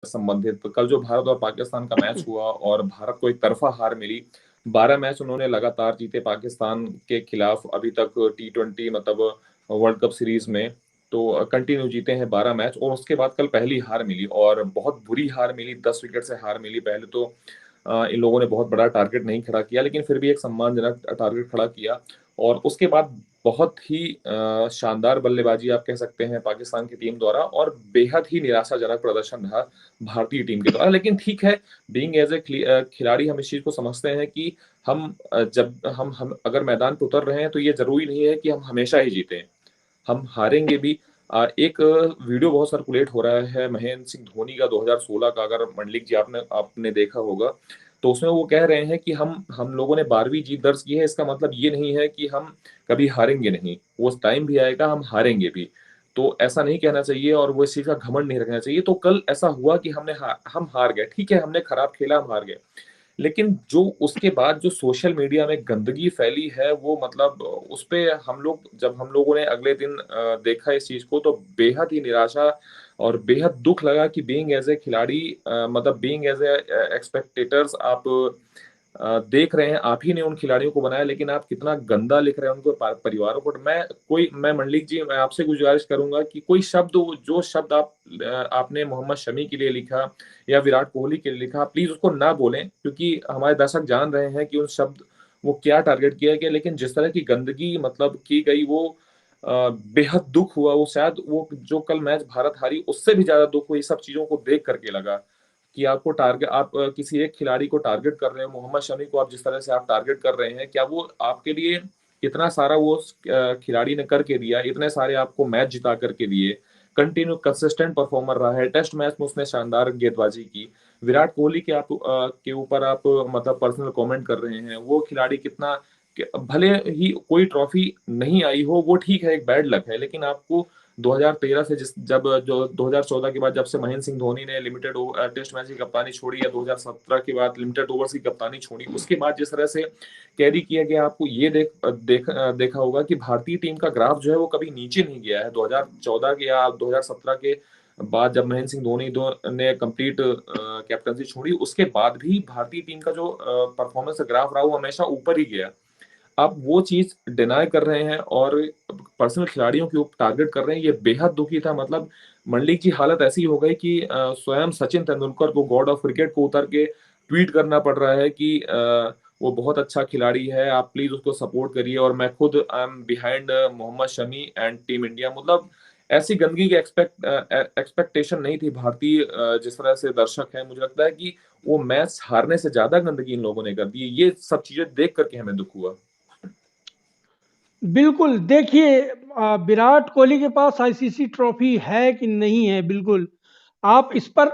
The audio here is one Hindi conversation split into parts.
संबंधित कल जो भारत और पाकिस्तान का मैच हुआ और भारत को एक तरफा हार मिली। 12 मैच उन्होंने लगातार जीते पाकिस्तान के खिलाफ अभी तक टी20 मतलब वर्ल्ड कप सीरीज में। तो कंटिन्यू जीते हैं 12 मैच और उसके बाद कल पहली हार मिली और बहुत बुरी हार मिली, 10 विकेट से हार मिली। पहले तो इन लोगों ने बहुत बड़ा टारगेट नहीं खड़ा किया, लेकिन फिर भी एक सम्मानजनक टारगेट खड़ा किया और उसके बाद बहुत ही शानदार बल्लेबाजी आप कह सकते हैं पाकिस्तान की टीम द्वारा और बेहद ही निराशाजनक प्रदर्शन रहा भारतीय टीम के द्वारा। लेकिन ठीक है, बीइंग एज ए खिलाड़ी हम इस चीज को समझते हैं कि जब हम अगर मैदान पे उतर रहे हैं तो ये जरूरी नहीं है कि हम हमेशा ही जीतें, हम हारेंगे भी। एक वीडियो बहुत सर्कुलेट हो रहा है महेंद्र सिंह धोनी का 2016 का, अगर मंडलिक जी आपने आपने देखा होगा, तो उसमें वो कह रहे हैं कि हम लोगों ने 12वीं जीत दर्ज की है, इसका मतलब ये नहीं है कि हम कभी हारेंगे नहीं, वो टाइम भी आएगा हम हारेंगे भी। तो ऐसा नहीं कहना चाहिए और वो इस चीज का घमंड नहीं रखना चाहिए। तो कल ऐसा हुआ कि हम हार गए, ठीक है, हमने खराब खेला, हम हार गए। लेकिन जो उसके बाद जो सोशल मीडिया में गंदगी फैली है वो मतलब उस पे जब हम लोगों ने अगले दिन देखा इस चीज को, तो बेहद ही निराशा और बेहद दुख लगा कि बीइंग एज ए खिलाड़ी मतलब बीइंग एज ए एक्सपेक्टेटर्स आप देख रहे हैं, आप ही ने उन खिलाड़ियों को बनाया, लेकिन आप कितना गंदा लिख रहे हैं उनको परिवारों को। मैं मंडलिक जी, मैं आपसे गुजारिश करूंगा कि कोई शब्द, जो शब्द आपने मोहम्मद शमी के लिए लिखा या विराट कोहली के लिए लिखा, प्लीज उसको ना बोलें, क्योंकि हमारे दर्शक जान रहे हैं कि उन शब्द वो क्या टारगेट किया गया। लेकिन जिस तरह की गंदगी मतलब की गई वो बेहद दुख हुआ। वो शायद वो जो कल मैच भारत हारी उससे भी ज्यादा दुख हुआ ये सब चीजों को देख करके लगा कि आप किसी एक खिलाड़ी को टारगेट कर रहे हो, मोहम्मद शमी को आप जिस तरह से आप टारगेट कर रहे हैं, क्या वो आपके लिए इतना सारा वो खिलाड़ी ने करके दिया, इतने सारे आपको मैच जिता करके दिए, कंटिन्यू कंसिस्टेंट परफॉर्मर रहा है, टेस्ट मैच में उसने शानदार गेंदबाजी की। विराट कोहली के ऊपर आप मतलब पर्सनल कमेंट कर रहे हैं, वो खिलाड़ी कितना भले ही कोई ट्रॉफी नहीं आई हो वो ठीक है, एक बैड लक है, लेकिन आपको 2013 से जब जो 2014 के बाद जब से महेंद्र सिंह धोनी ने लिमिटेड टेस्ट मैच की कप्तानी छोड़ी या 2017 के बाद लिमिटेड ओवर्स की कप्तानी छोड़ी, उसके बाद जिस तरह से कैरी किया गया, आपको ये देखा होगा कि भारतीय टीम का ग्राफ जो है वो कभी नीचे नहीं गया है। 2014 के या 2017 के बाद जब महेंद्र सिंह धोनी ने कंप्लीट कैप्टनसी छोड़ी, उसके बाद भी भारतीय टीम का जो परफॉर्मेंस ग्राफ रहा वो हमेशा ऊपर ही गया। आप वो चीज डिनाई कर रहे हैं और पर्सनल खिलाड़ियों के ऊपर टारगेट कर रहे हैं, ये बेहद दुखी था। मतलब मंडलिक की हालत ऐसी हो गई कि स्वयं सचिन तेंदुलकर को, गॉड ऑफ क्रिकेट को, उतर के ट्वीट करना पड़ रहा है कि वो बहुत अच्छा खिलाड़ी है, आप प्लीज उसको सपोर्ट करिए और मैं खुद I am behind Mohammed Shami and team India. मतलब ऐसी गंदगी की एक्सपेक्टेशन नहीं थी भारतीय जिस तरह से दर्शक है, मुझे लगता है कि वो मैच हारने से ज्यादा गंदगी इन लोगों ने कर दी। ये सब चीजें देख करके हमें दुख हुआ। बिल्कुल, देखिए विराट कोहली के पास आईसीसी ट्रॉफी है कि नहीं है, बिल्कुल आप इस पर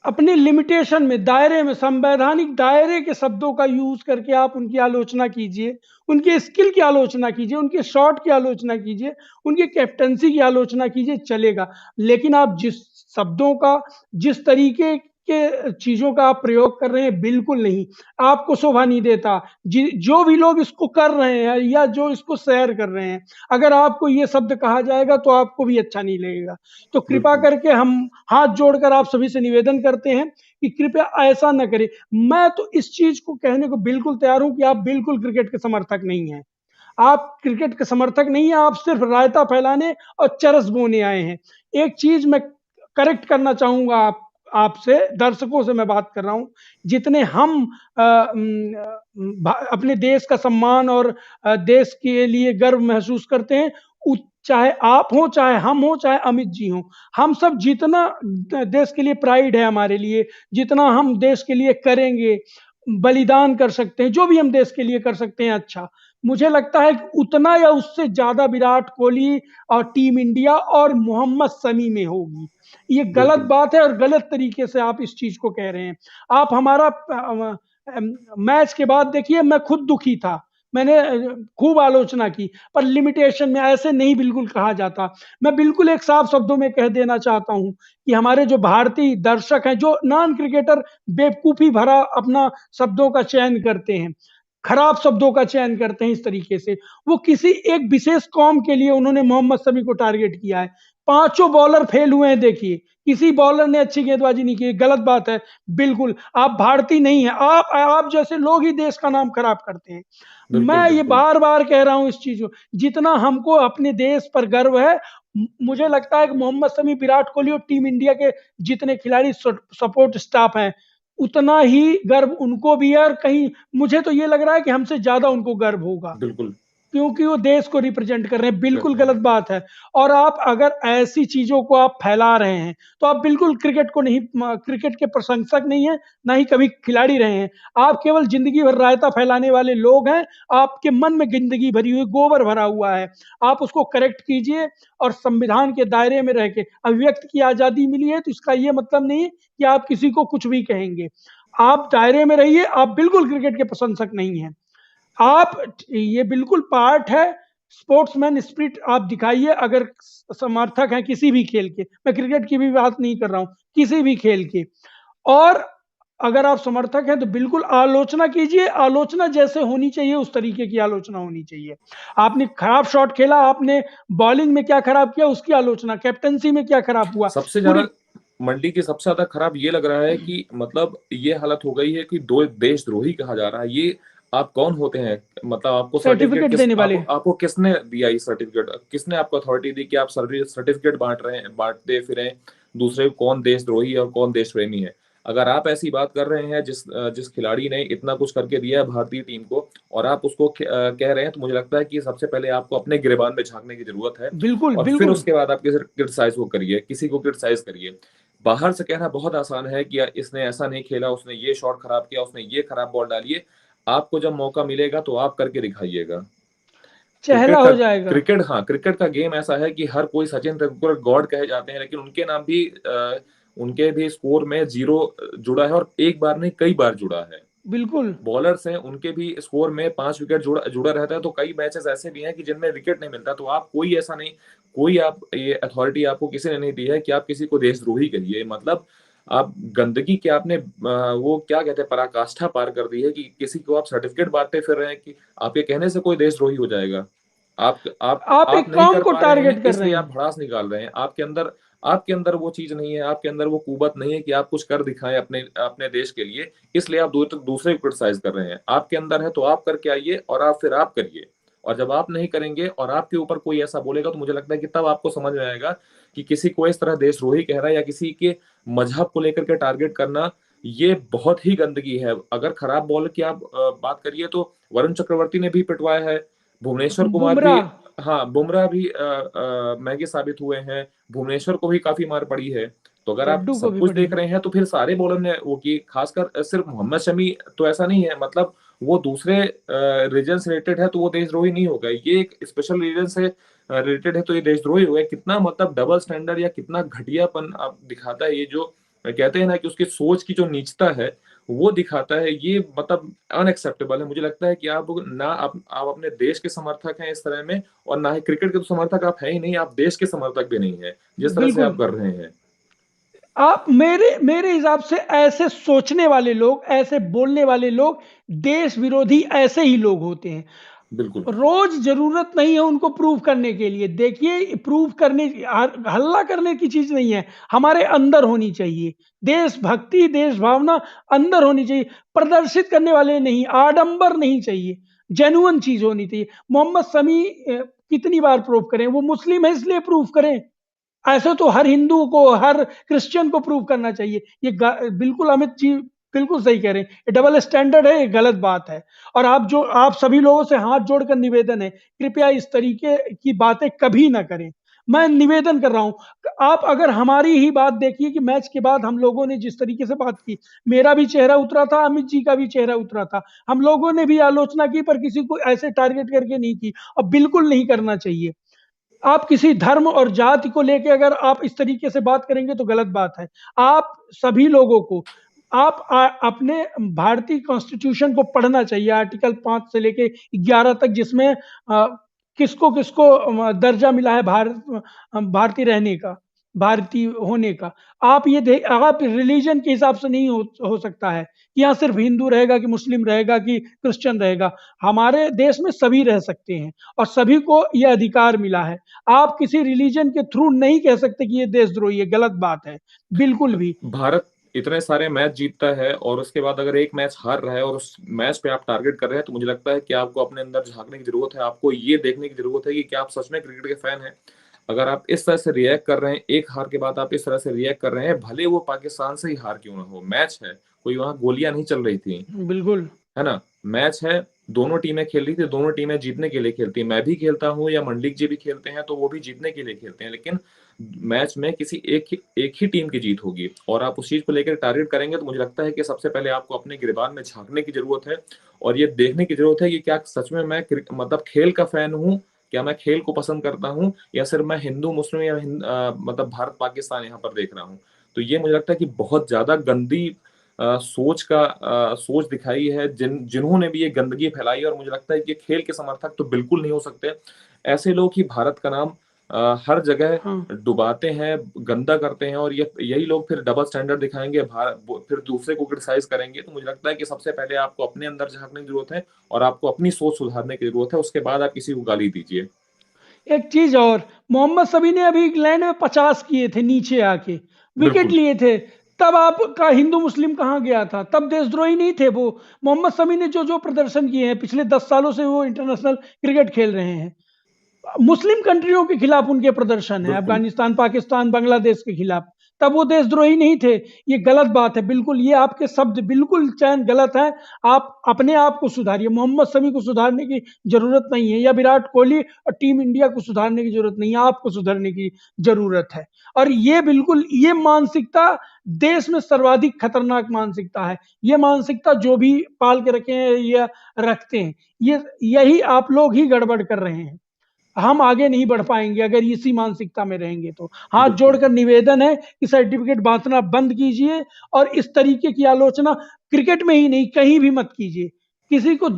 अपने लिमिटेशन में, दायरे में, संवैधानिक दायरे के शब्दों का यूज करके आप उनकी आलोचना कीजिए, उनके स्किल की आलोचना कीजिए, उनके शॉट की आलोचना कीजिए, उनकी कैप्टनसी की आलोचना कीजिए, चलेगा। लेकिन आप जिस शब्दों का, जिस तरीके के चीजों का आप प्रयोग कर रहे हैं, बिल्कुल नहीं, आपको शोभा नहीं देता। जो भी लोग इसको कर रहे हैं या जो इसको शेयर कर रहे हैं, अगर आपको ये शब्द कहा जाएगा तो आपको भी अच्छा नहीं लगेगा। तो कृपा बिल्कुल। करके हम हाथ जोड़कर आप सभी से निवेदन करते हैं कि कृपया ऐसा न करें। मैं तो इस चीज को कहने को बिल्कुल तैयार हूं कि आप बिल्कुल क्रिकेट के समर्थक नहीं हैं। आप क्रिकेट के समर्थक नहीं है, आप सिर्फ रायता फैलाने और चरस बोने आए हैं। एक चीज मैं करेक्ट करना चाहूंगा, आपसे, दर्शकों से मैं बात कर रहा हूं। जितने हम अपने देश का सम्मान और देश के लिए गर्व महसूस करते हैं, चाहे आप हो, चाहे हम हो, चाहे अमित जी हो, हम सब जितना देश के लिए प्राइड है हमारे लिए, जितना हम देश के लिए करेंगे, बलिदान कर सकते हैं, जो भी हम देश के लिए कर सकते हैं, अच्छा, मुझे लगता है कि उतना या उससे ज्यादा विराट कोहली और टीम इंडिया और मोहम्मद शमी में होगी। ये गलत बिल्कुल। बात है और गलत तरीके से आप इस चीज को कह रहे हैं। आप हमारा मैच के बाद देखिए, मैं खुद दुखी था, मैंने खूब आलोचना की, पर लिमिटेशन में ऐसे नहीं बिल्कुल कहा जाता। मैं बिल्कुल एक साफ शब्दों में कह देना चाहता हूं कि हमारे जो भारतीय दर्शक हैं, जो नॉन क्रिकेटर बेवकूफी भरा अपना शब्दों का चयन करते हैं, खराब शब्दों का चयन करते हैं, इस तरीके से वो किसी एक विशेष कौम के लिए उन्होंने मोहम्मद शमी को टारगेट किया है। पांचों बॉलर फेल हुए हैं, देखिए किसी बॉलर ने अच्छी गेंदबाजी नहीं की, गलत बात है। बिल्कुल, आप भारतीय नहीं हैं, आप जैसे लोग ही देश का नाम खराब करते हैं। बिल्कुल मैं ये बिल्कुल बार-बार कह रहा हूँ इस चीज़ को, जितना हमको अपने देश पर गर्व है, मुझे लगता है कि मोहम्मद शमी, विराट कोहली और टीम इंडिया के जितने खिलाड़ी सपोर्ट स्टाफ हैं, उतना ही गर्व उनको भी है, और कहीं मुझे तो ये लग रहा है कि हमसे ज़्यादा उनको गर्व होगा। बिल्कुल क्योंकि वो देश को रिप्रेजेंट कर रहे हैं, कर बिल्कुल रहे गलत हैं। बात है। और आप अगर ऐसी चीज़ों को आप फैला रहे हैं, तो आप बिल्कुल क्रिकेट को नहीं, क्रिकेट के प्रशंसक नहीं हैं, ना ही कभी खिलाड़ी रहे हैं। आप केवल ज़िंदगी भर रायता फैलाने वाले लोग हैं, आपके मन में गंदगी भरी हुई, गोबर भरा हुआ है। आप उसको करेक्ट कीजिए, और संविधान के दायरे में रह के अभिव्यक्ति की आज़ादी मिली है, तो इसका ये मतलब नहीं कि आप किसी को कुछ भी कहेंगे। आप दायरे में रहिए, आप बिल्कुल क्रिकेट के प्रशंसक नहीं हैं। आप, ये बिल्कुल पार्ट है, स्पोर्ट्समैन स्पिरिट आप दिखाइए, अगर समर्थक हैं किसी भी खेल के, मैं क्रिकेट की भी बात नहीं कर रहा हूं, किसी भी खेल के। और अगर आप समर्थक हैं तो बिल्कुल आलोचना कीजिए, आलोचना जैसे होनी चाहिए उस तरीके की आलोचना होनी चाहिए। आपने खराब शॉट खेला, आपने बॉलिंग में क्या खराब किया उसकी आलोचना, कैप्टनसी में क्या खराब हुआ, सबसे ज्यादा पूरी मंडी की सबसे ज्यादा खराब ये लग रहा है कि मतलब ये हालत हो गई है कि दो देशद्रोही कहा जा रहा है। ये आप कौन होते हैं? मतलब आपको सर्टिफिकेट सर्टिफिकेट देने वाले। आपको किसने दिया? ये सर्टिफिकेट किसने आपको अथॉरिटी दी कि आप सर्टिफिकेट बांट रहे हैं, बांटते फिरें दूसरे को? कौन देशद्रोही है और कौन देश प्रेमी है? अगर आप ऐसी बात कर रहे हैं, जिस खिलाड़ी ने इतना कुछ करके दिया है भारतीय टीम को, और आप उसको कह रहे हैं, तो मुझे लगता है कि सबसे पहले आपको अपने गिरेबान में झांकने की जरूरत है। बिल्कुल और फिर बिल्कुल। उसके बाद आप क्रिटिसाइज को करिए, किसी को क्रिटिसाइज करिए। बाहर से कहना बहुत आसान है कि यार इसने ऐसा नहीं खेला, उसने ये शॉट खराब किया, उसने ये खराब बॉल डाली है। आपको जब मौका मिलेगा तो आप करके दिखाइएगा। चेहरा हो जाएगा। क्रिकेट का गेम ऐसा है कि हर कोई, सचिन तेंदुलकर गॉड कहे जाते हैं, लेकिन उनके नाम भी उनके भी स्कोर में जीरो जुड़ा है, और एक बार नहीं कई बार जुड़ा है। बिल्कुल बॉलर्स हैं, उनके भी स्कोर में 5 विकेट जुड़ा जुड़ा रहता है। तो कई मैचेस ऐसे भी हैं कि जिनमें विकेट नहीं मिलता। तो आप कोई ऐसा नहीं, कोई आप ये अथॉरिटी आपको किसी ने नहीं दी है कि आप किसी को देशद्रोही करिए। मतलब आप गंदगी के आपने वो क्या कहते हैं, पराकाष्ठा पार कर दी है कि किसी को आप सर्टिफिकेट बांटते फिर रहे हैं कि आपके कहने से कोई देशद्रोही हो जाएगा। आप आप एक नहीं कौम कर को पा रहे हैं टारगेट कर रहे इसलिए आप हैं। भड़ास निकाल रहे हैं। आपके अंदर वो चीज नहीं है, आपके अंदर वो कुवत नहीं है कि आप कुछ कर दिखाएं अपने अपने देश के लिए। इसलिए आप दूसरे को क्रिटिसाइज कर रहे हैं। आपके अंदर है तो आप करके आइए, और आप करिए। और जब आप नहीं करेंगे और आपके ऊपर कोई ऐसा बोलेगा, तो मुझे लगता है कि तब आपको समझ में आएगा कि किसी को इस तरह देशद्रोही कह रहा है या किसी के मजहब को लेकर के टारगेट करना, ये बहुत ही गंदगी है। अगर खराब बॉल की आप बात करिए, तो वरुण चक्रवर्ती ने भी पिटवाया है, भुवनेश्वर कुमार भी। बुमराह, हाँ, बुमराह भी महंगे साबित हुए हैं, भुवनेश्वर को भी काफी मार पड़ी है। तो अगर आप लड्डू को सब भी कुछ पड़ी देख है। रहे हैं, तो फिर सारे बॉलर ने वो की, खासकर सिर्फ मोहम्मद शमी तो ऐसा नहीं है। मतलब वो दूसरे रीजन से रिलेटेड है तो वो देशद्रोही नहीं होगा। ये एक स्पेशल रीजन से रिलेटेड है तो ये देशद्रोही हो गया। कितना मतलब डबल स्टैंडर्ड या कितना घटियापन आप दिखाता है ये, जो कहते हैं ना कि उसकी सोच की जो नीचता है, वो दिखाता है। ये मतलब अनएक्सेप्टेबल है। मुझे लगता है कि आप अपने देश के समर्थक हैं इस तरह में, और ना ही क्रिकेट के तो समर्थक आप है ही नहीं, आप देश के समर्थक भी नहीं है जिस तरह से बिल्कुल। आप कर रहे हैं। आप, मेरे मेरे हिसाब से ऐसे सोचने वाले लोग, ऐसे बोलने वाले लोग, देश विरोधी ऐसे ही लोग होते हैं। बिल्कुल रोज जरूरत नहीं है उनको प्रूव करने के लिए। देखिए, प्रूव करने, हल्ला करने की चीज नहीं है, हमारे अंदर होनी चाहिए। देशभक्ति, देश भावना अंदर होनी चाहिए। प्रदर्शित करने वाले नहीं, आडंबर नहीं चाहिए, जेन्युइन चीज होनी चाहिए। मोहम्मद शमी कितनी बार प्रूव करें? वो मुस्लिम है इसलिए प्रूव करें? ऐसा तो हर हिंदू को, हर क्रिश्चियन को प्रूव करना चाहिए। ये बिल्कुल अमित जी बिल्कुल सही कह रहे हैं, ये डबल स्टैंडर्ड है, ये गलत बात है। और आप सभी लोगों से हाथ जोड़कर निवेदन है, कृपया इस तरीके की बातें कभी ना करें। मैं निवेदन कर रहा हूं। आप अगर हमारी ही बात देखिए कि मैच के बाद हम लोगों ने जिस तरीके से बात की, मेरा भी चेहरा उतरा था, अमित जी का भी चेहरा उतरा था। हम लोगों ने भी आलोचना की, पर किसी को ऐसे टारगेट करके नहीं की, और बिल्कुल नहीं करना चाहिए। आप किसी धर्म और जाति को लेके अगर आप इस तरीके से बात करेंगे तो गलत बात है। आप सभी लोगों को, अपने भारतीय कॉन्स्टिट्यूशन को पढ़ना चाहिए, आर्टिकल 5 से लेके 11 तक, जिसमें किसको किसको दर्जा मिला है भारतीय रहने का। भारतीय होने का। आप ये देख, आप रिलीजन के हिसाब से नहीं हो सकता है कि यहाँ सिर्फ हिंदू रहेगा कि मुस्लिम रहेगा कि क्रिश्चियन रहेगा। हमारे देश में सभी रह सकते हैं और सभी को ये अधिकार मिला है। आप किसी रिलीजन के थ्रू नहीं कह सकते कि ये देशद्रोही है, गलत बात है बिल्कुल भी। भारत इतने सारे मैच जीतता है और उसके बाद अगर एक मैच हार रहा है और उस मैच पे आप टारगेट कर रहे हैं, तो मुझे लगता है कि आपको अपने अंदर झांकने की जरूरत है। आपको ये देखने की जरूरत है कि क्या आप सच में क्रिकेट के फैन हैं। अगर आप इस तरह से रिएक्ट कर रहे हैं, एक हार के बाद आप इस तरह से रिएक्ट कर रहे हैं, भले वो पाकिस्तान से ही हार क्यों ना हो, मैच है, कोई वहां गोलियां नहीं चल रही थी, बिल्कुल। है ना। मैच है, दोनों टीमें खेल रही थी, दोनों टीमें जीतने के लिए खेलती हैं। मैं भी खेलता हूँ या मंडलिक जी भी खेलते हैं, तो वो भी जीतने के लिए खेलते हैं। लेकिन मैच में किसी एक ही टीम की जीत होगी और आप उस चीज को लेकर टारगेट करेंगे, तो मुझे लगता है कि सबसे पहले आपको अपने गिरबान में झांकने की जरूरत है और ये देखने की जरूरत है कि क्या सच में मैं मतलब खेल का फैन हूँ, क्या मैं खेल को पसंद करता हूँ, या सिर्फ मैं हिंदू मुस्लिम या मतलब भारत पाकिस्तान यहाँ पर देख रहा हूँ। तो ये मुझे लगता है कि बहुत ज्यादा गंदी सोच दिखाई है जिन्होंने भी ये गंदगी फैलाई है। और मुझे लगता है कि खेल के समर्थक तो बिल्कुल नहीं हो सकते। ऐसे लोग ही भारत का नाम हर जगह हाँ, डुबाते हैं, गंदा करते हैं, और ये यही लोग फिर डबल स्टैंडर्ड दिखाएंगे, फिर दूसरे को क्रिटिसाइज करेंगे। तो मुझे लगता है कि सबसे पहले आपको अपने अंदर झांकने की जरूरत है और आपको अपनी सोच सुधारने की जरूरत है, उसके बाद आप किसी को गाली दीजिए। एक चीज और, मोहम्मद शमी ने अभी इंग्लैंड में 50 किए थे नीचे आके, विकेट बिल्कुल। लिए थे। तब आपका हिंदू मुस्लिम कहाँ गया था? तब देशद्रोही नहीं थे वो। मोहम्मद शमी ने जो जो प्रदर्शन किए हैं, पिछले 10 सालों से वो इंटरनेशनल क्रिकेट खेल रहे हैं, मुस्लिम कंट्रियों के खिलाफ उनके प्रदर्शन है, बिल्कुल। अफगानिस्तान, पाकिस्तान, बांग्लादेश के खिलाफ। तब वो देशद्रोही नहीं थे। ये गलत बात है बिल्कुल, ये आपके शब्द बिल्कुल चयन गलत है। आप अपने आप को सुधारिए, मोहम्मद शमी को सुधारने की जरूरत नहीं है, या विराट कोहली और टीम इंडिया को सुधारने की जरूरत नहीं है, आपको सुधरने की जरूरत है। और ये बिल्कुल, ये मानसिकता देश में सर्वाधिक खतरनाक मानसिकता है। ये मानसिकता जो भी पाल के रखे हैं या रखते हैं, ये यही आप लोग ही गड़बड़ कर रहे हैं। हम आगे नहीं बढ़ पाएंगे अगर इसी मानसिकता में रहेंगे तो। हाथ बिल्कुल। जोड़कर निवेदन है कि सर्टिफिकेट बांटना बंद कीजिए और इस तरीके की आलोचना क्रिकेट में ही नहीं, कहीं भी मत कीजिए। किसी को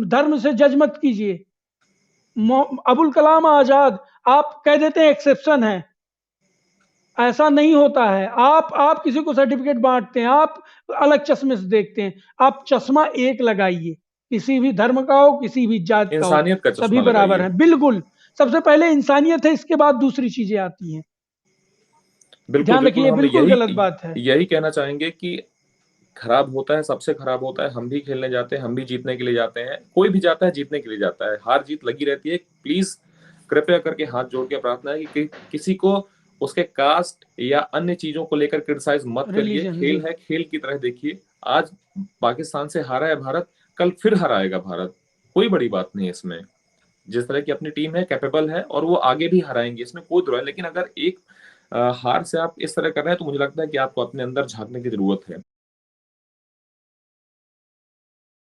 धर्म से जज मत कीजिए। अबुल कलाम आजाद, आप कह देते हैं एक्सेप्शन है, ऐसा नहीं होता है। आप किसी को सर्टिफिकेट बांटते हैं, आप अलग चश्मे से देखते हैं। आप चश्मा एक लगाइए, किसी भी धर्म का हो, किसी भी जात का हो, इंसानियत का सभी चश्मा बराबर लगाइए। हैं बिल्कुल। सबसे पहले इंसानियत है, इसके बाद दूसरी चीजें आती हैं। बिल्कुल ध्यान बिल्कुल, रखिए, हम बिल्कुल यही गलत बात है। यही कहना चाहेंगे कि खराब होता है, सबसे खराब होता है। हम भी खेलने जाते हैं, हम भी जीतने के लिए जाते हैं, कोई भी जाता है जीतने के लिए जाता है, हार जीत लगी रहती है। प्लीज कृपया करके हाथ जोड़ के प्रार्थना है कि किसी को उसके कास्ट या अन्य चीजों को लेकर क्रिटिसाइज मत करिए। रिलीजन जी। खेल है, खेल की तरह देखिए। आज पाकिस्तान से हारा है भारत, कल फिर हराएगा भारत, कोई बड़ी बात नहीं है इसमें। जिस तरह की अपनी टीम है, कैपेबल है, और वो आगे भी हराएंगे, इसमें कोई दुराई। लेकिन अगर एक हार से आप इस तरह कर रहे हैं, तो मुझे लगता है कि आपको अपने अंदर झांकने की जरूरत है।